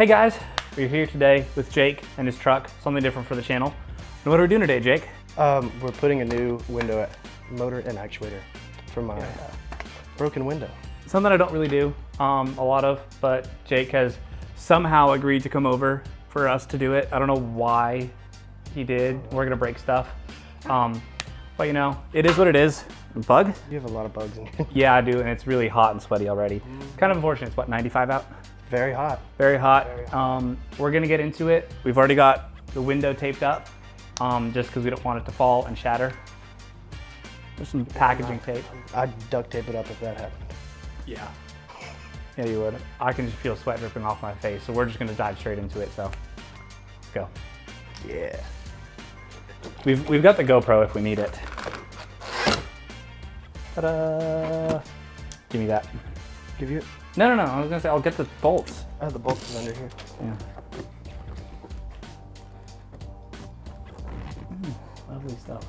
Hey guys, we're here today with Jake and his truck, something different for the channel. And what are we doing today, Jake? We're putting a new window motor and actuator for my broken window. Something I don't really do a lot of, but Jake has somehow agreed to come over for us to do it. I don't know why he did. We're gonna break stuff. But you know, it is what it is. Bug? You have a lot of bugs in here. Yeah, I do, and it's really hot and sweaty already. Kind of unfortunate. It's what, 95 out? Very hot. Very hot. We're gonna get into it. We've already got the window taped up, just because we don't want it to fall and shatter. There's some packaging tape. I'd duct tape it up if that happened. Yeah. Yeah, you would. I can just feel sweat dripping off my face, so we're just gonna dive straight into it, so let's go. Yeah. We've got the GoPro if we need it. Ta-da! Give me that. Give you it? No, I was gonna say I'll get the bolts. Oh, the bolt is under here. Yeah. Lovely stuff.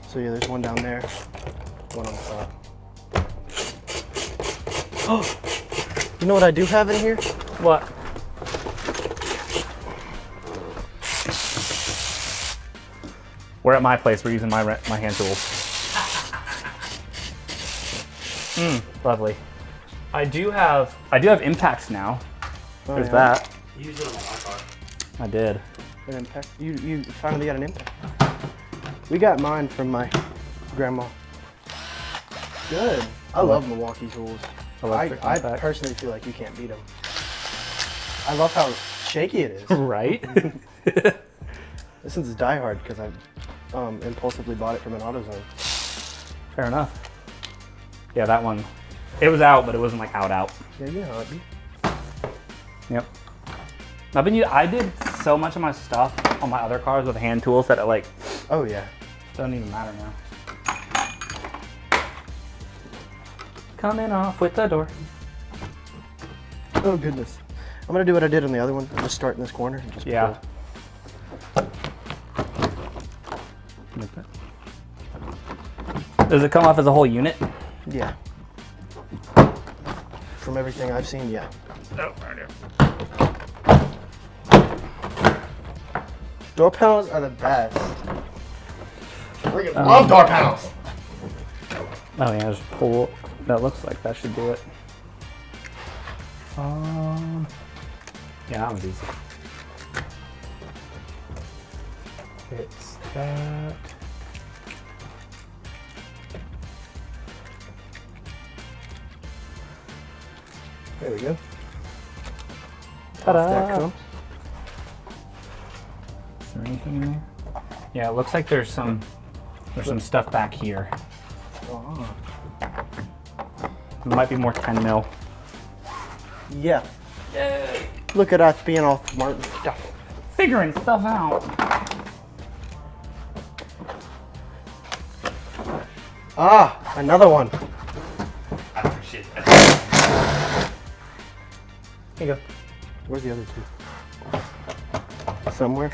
So yeah, there's one down there, one on the top. Oh, you know what I do have in here? What? We're at my place. We're using my hand tools. Lovely. I do have impacts now. Oh, There's yeah. that. You used it on my car. I did. An impact. You finally got an impact. We got mine from my grandma. Good. I love Milwaukee tools. Electric I impact. personally feel like you can't beat them. I love how shaky it is. Right? This one's Die Hard because I impulsively bought it from an AutoZone. Fair enough. Yeah, that one. It was out, but it wasn't like out. Yeah, you know how it be. Yep. I did so much of my stuff on my other cars with hand tools that it like Oh yeah. doesn't even matter now. Coming off with the door. Oh goodness. I'm gonna do what I did on the other one. I'll just start in this corner and just Yeah. Does it come off as a whole unit? pull. Yeah. From everything I've seen, yeah. Oh, right here. Door panels are the best. Freaking love door panels. Oh yeah, just pull. That looks like that should do it. Yeah, that was easy. It's that. There we go. Ta-da! Off that comes. Is there anything in there? Yeah, it looks like there's some stuff back here. Oh. It might be more 10 mil. Yeah. Yay! Look at us being all smart and stuff. Figuring stuff out. Ah, another one. I appreciate that. Here you go. Where's the other two? Somewhere.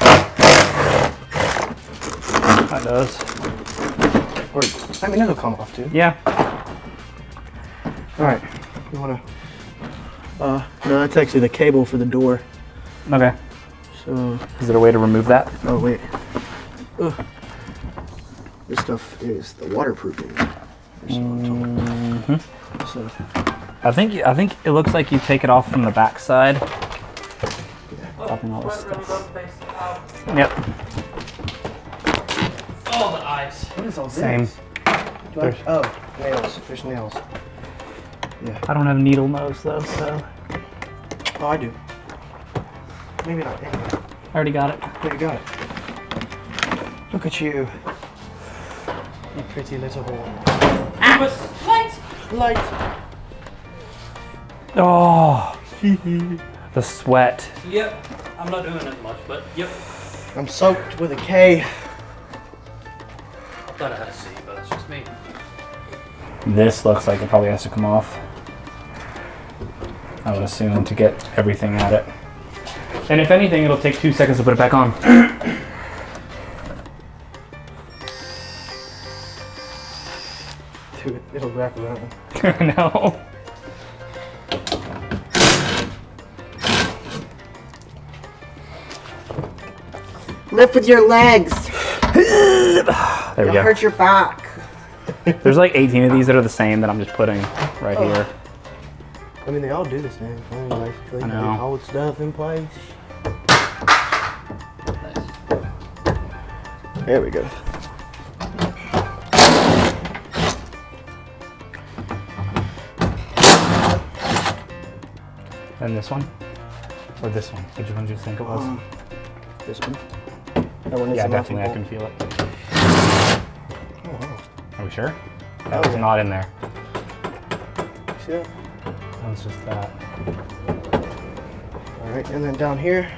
That does. Or, I mean, it'll come off too. Yeah. All right. You wanna? No, that's actually the cable for the door. Okay. So, Is there a way to remove that? oh wait. Ugh. This stuff is the waterproofing. So, I think it looks like you take it off from the back side. Dropping all this stuff. Yep. Oh, the ice. what is all this? Same. Oh, nails. There's nails. Yeah. I don't have needle nose though, so Oh, I do. Maybe not. I already got it. There you got it. Look at you. You pretty little hole. Light. Oh, the sweat. Yep. I'm not doing it much, but yep. I'm soaked with a K. I thought I had a C, but it's just me. This looks like it probably has to come off. I would assume to get everything at it. And if anything, it'll take 2 seconds to put it back on. Dude, it'll wrap around. No. Lift with your legs. There we You'll go. hurt your back. There's like 18 of these that are the same that I'm just putting right here. I mean, they all do the same thing, basically. I know. They hold stuff in place. There we go. And this one? Or this one? Which one do you think it was? This one. That one is Yeah, a muffin definitely. I bowl. can feel it. Oh, wow. Are we sure? Oh, That was yeah. not in there. See that? That was just that. All right, and then down here.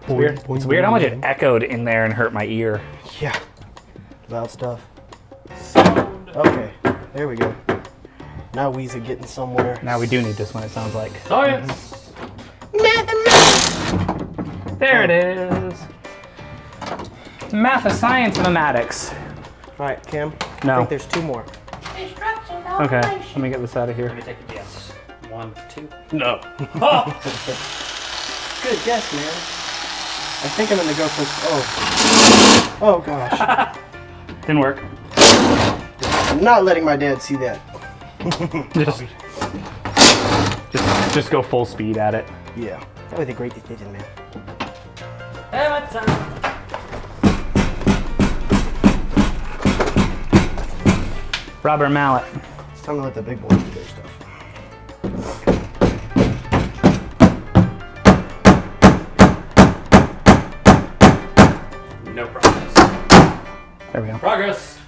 Weird. It's weird how much it echoed in there and hurt my ear. Yeah. Loud stuff. Okay, there we go. Now we's getting somewhere. Now we do need this one, it sounds like. Science. There it is. Math, science, mathematics. All right, Cam. I No. think there's 2 more. Okay, let me get this out of here. Let me take a guess. 1, 2. No. Good guess, man. I think I'm gonna go for. Oh gosh. Didn't work. I'm not letting my dad see that. Just go full speed at it. Yeah. That was a great decision, man. Have a time. Rubber mallet. It's time to let the big boys do their stuff. No progress. There we go. Progress.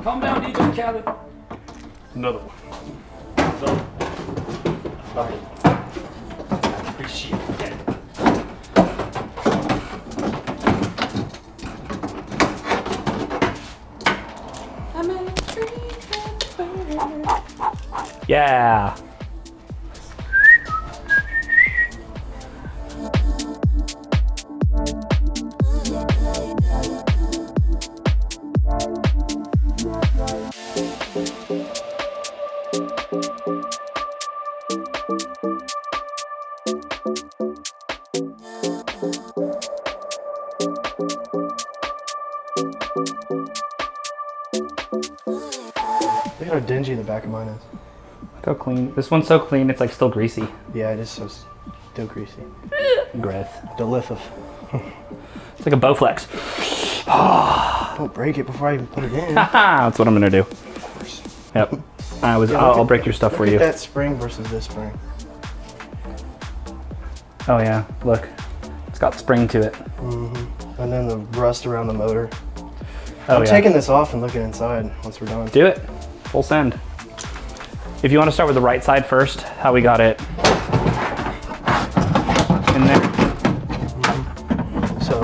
Calm down, DJ Khaled. Another one. So, love it. Appreciate it. Yeah. Look how dingy the back of mine is. Look how clean. This one's so clean, it's like still greasy. Yeah, it is so still greasy. Gross. Delicious. It's like a Bowflex. Don't break it before I even put it in. That's what I'm gonna do. Yep. I'll break your stuff for Look you. at that spring versus this spring. Oh yeah, look. It's got spring to it. And then the rust around the motor. Oh I'm yeah. taking this off and looking inside once we're done. Do it. Full send. If you want to start with the right side first, how we got it in there. So,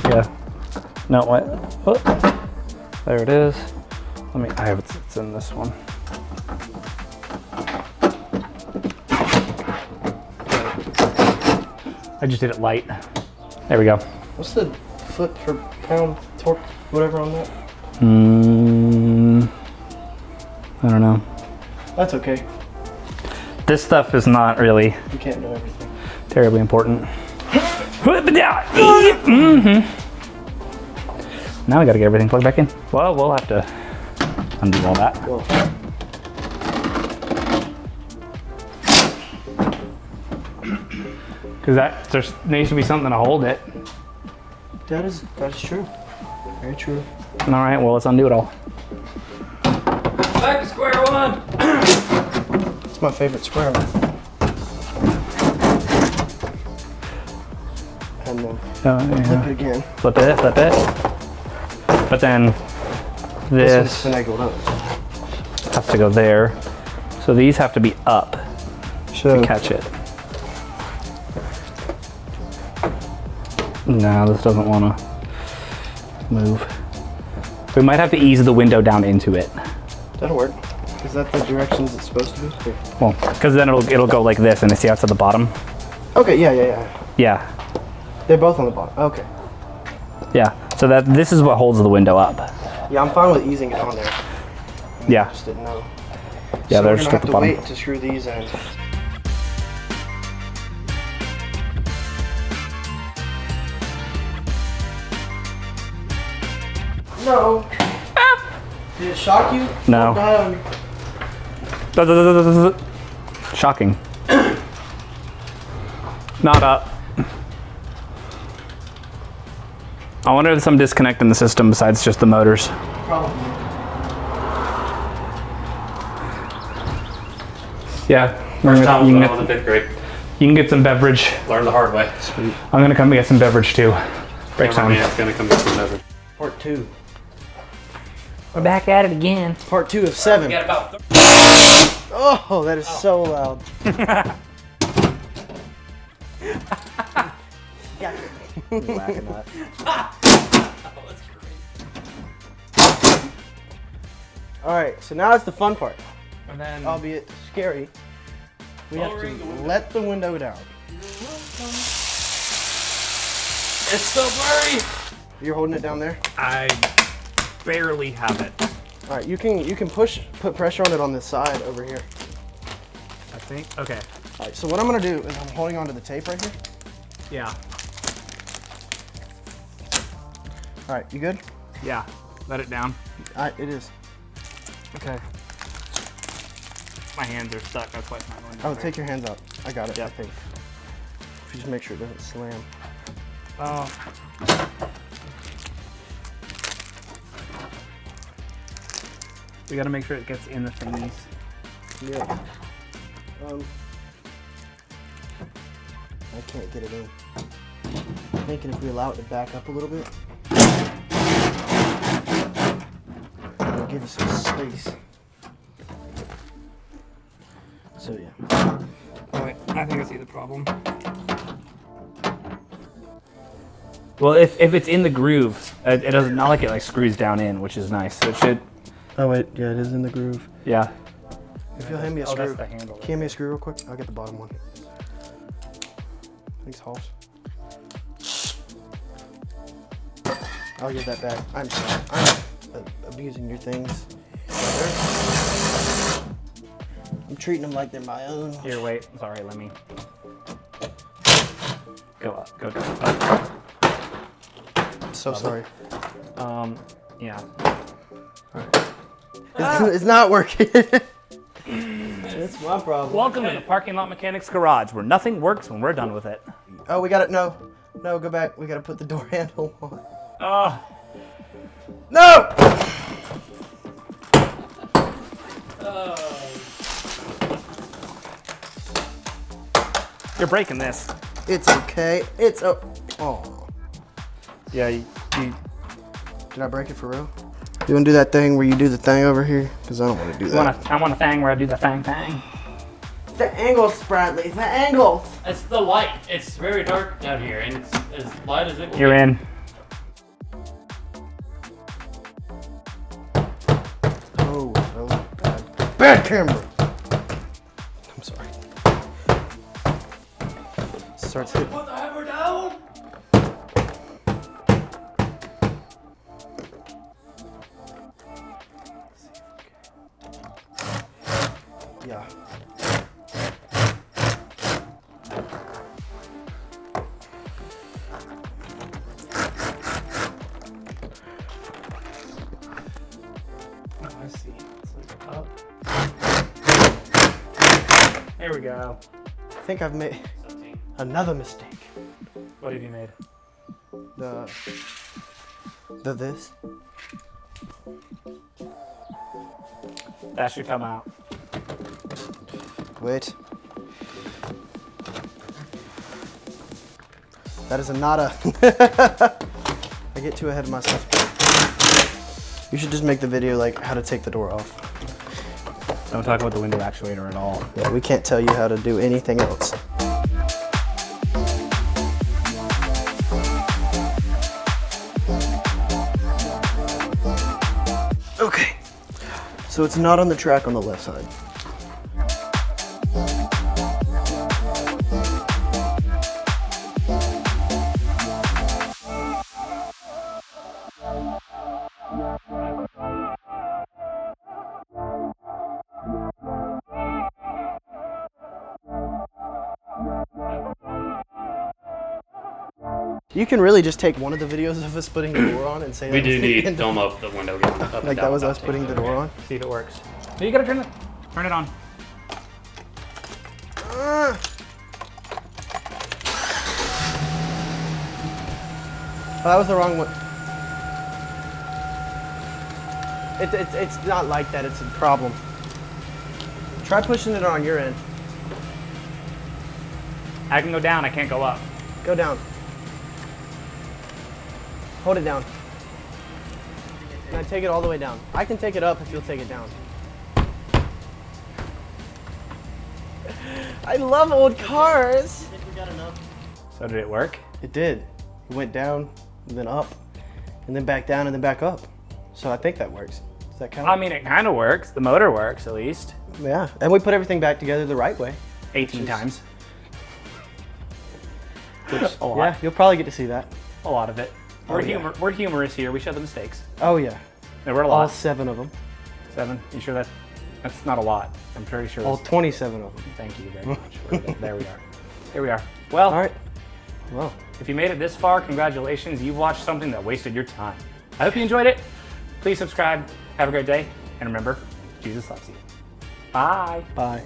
Yeah. No, what? Oh. There it is. I have it's in this one. I just did it light. There we go. what's the foot per pound torque, whatever on that? I don't know. That's okay. This stuff is not really You can't know everything. terribly important. Now we gotta get everything plugged back in. Well, we'll have to undo all that. Well, Because there needs to be something to hold it. that is true. Very true. All right, well, let's undo it all. Back to square one. It's my favorite square one. And then flip it again. Flip it, flip it. But then This this one's finagled up. has to go there. So these have to be up So, to catch it. No, this doesn't want to move. We might have to ease the window down into it. that'll work. Is that the directions it's supposed to be? Here. Well, because then it'll go like this, and see how it's at the bottom? Okay, yeah. Yeah, They're both on the bottom. Okay. yeah. So this is what holds the window up. Yeah, I'm fine with easing it on there. Yeah. I just didn't know. Yeah, so they're we're just gonna at the have to bottom. wait to screw these in. No. Did it shock you? No. Don't die on me. Shocking. Not up. I wonder if there's some disconnect in the system besides just the motors. Probably. Yeah. First time you, when I can was in get, 5th grade. you can get some beverage. Learned the hard way. I'm gonna come get some beverage too. Break time. Cameraman's gonna come get some beverage. Part 2. We're back at it again. Part 2 of 7. Got about Oh, that is so loud. Alright, so now it's the fun part. And then Albeit scary. We have Lowering the to window. let the window down. It's so blurry. You're holding it down there? I barely have it. Alright, you can put pressure on it on this side over here. I think. Okay. Alright, so what I'm gonna do is I'm holding onto the tape right here. Yeah. Alright, you good? Yeah. Let it down. Alright, it is. Okay. My hands are stuck. That's why it's not going down. Oh, there. take your hands out. I got it, I Yep. think. Just make sure it doesn't slam. Oh. We gotta make sure it gets in the thingies. Yeah. I can't get it in. I'm thinking if we allow it to back up a little bit, it'll give us some space. So yeah. Oh wait, I think I see the problem. Well, if it's in the groove, it doesn't, not like it like screws down in, which is nice. So it should, Oh wait, yeah, it is in the groove. yeah. If you'll hand me a Oh, screw. that's the handle. Can you hand me a screw real quick? I'll get the bottom one. Thanks, Hoss. I'll give that back. I'm sorry. I'm abusing your things. I'm treating them like they're my own. Here, wait. Sorry, let me go up. Go up. I'm so sorry. Yeah. It's not working. That's my problem. Welcome to the Parking Lot Mechanics Garage, where nothing works when we're done with it. Oh, we got it. No, go back. We got to put the door handle on. Oh. No! You're breaking this. It's okay. It's oh. Yeah. Did I break it for real? You want to do that thing where you do the thing over here? Because I don't want to do that. I want a thing where I do the thing. The angles, Spradley. The angles. It's the light. It's very dark down here, and it's as light as it will You're be. in. Oh, that was bad. Bad camera. I'm sorry. Starts hitting. Put the hammer down. Yeah. Oh, I see. It's like up. There we go. I think I've made another mistake. What have you made? The this. That should come out. Wait. That is a nada. I get too ahead of myself. You should just make the video like how to take the door off. Don't talk about the window actuator at all. Yeah, we can't tell you how to do anything else. Okay. So it's not on the track on the left side. You can really just take one of the videos of us putting the door on and say We that do was the need end. film up the window. Up and Like that down was us without putting the taking door on. See if it works. No, you gotta turn it on. Oh, that was the wrong one. It's not like that. It's a problem. Try pushing it on your end. I can go down, I can't go up. Go down. Hold it down. Now take it all the way down. I can take it up if you'll take it down. I love old cars. I think we got enough. So did it work? It did. It went down, and then up, and then back down, and then back up. So I think that works. Does that count? I mean, it kind of works. The motor works, at least. Yeah, and we put everything back together the right way. 18 times. Which, A lot. yeah, you'll probably get to see that. A lot of it. Oh, yeah. We're humorous here. We show the mistakes. Oh yeah, There were a all lot. 7 of them. 7. You sure that's not a lot? I'm pretty sure. All That's, 27 of them. thank you very much. There we are. Here we are. Well, All right. Well, if you made it this far, congratulations. You watched something that wasted your time. I hope you enjoyed it. Please subscribe. Have a great day. And remember, Jesus loves you. Bye. bye.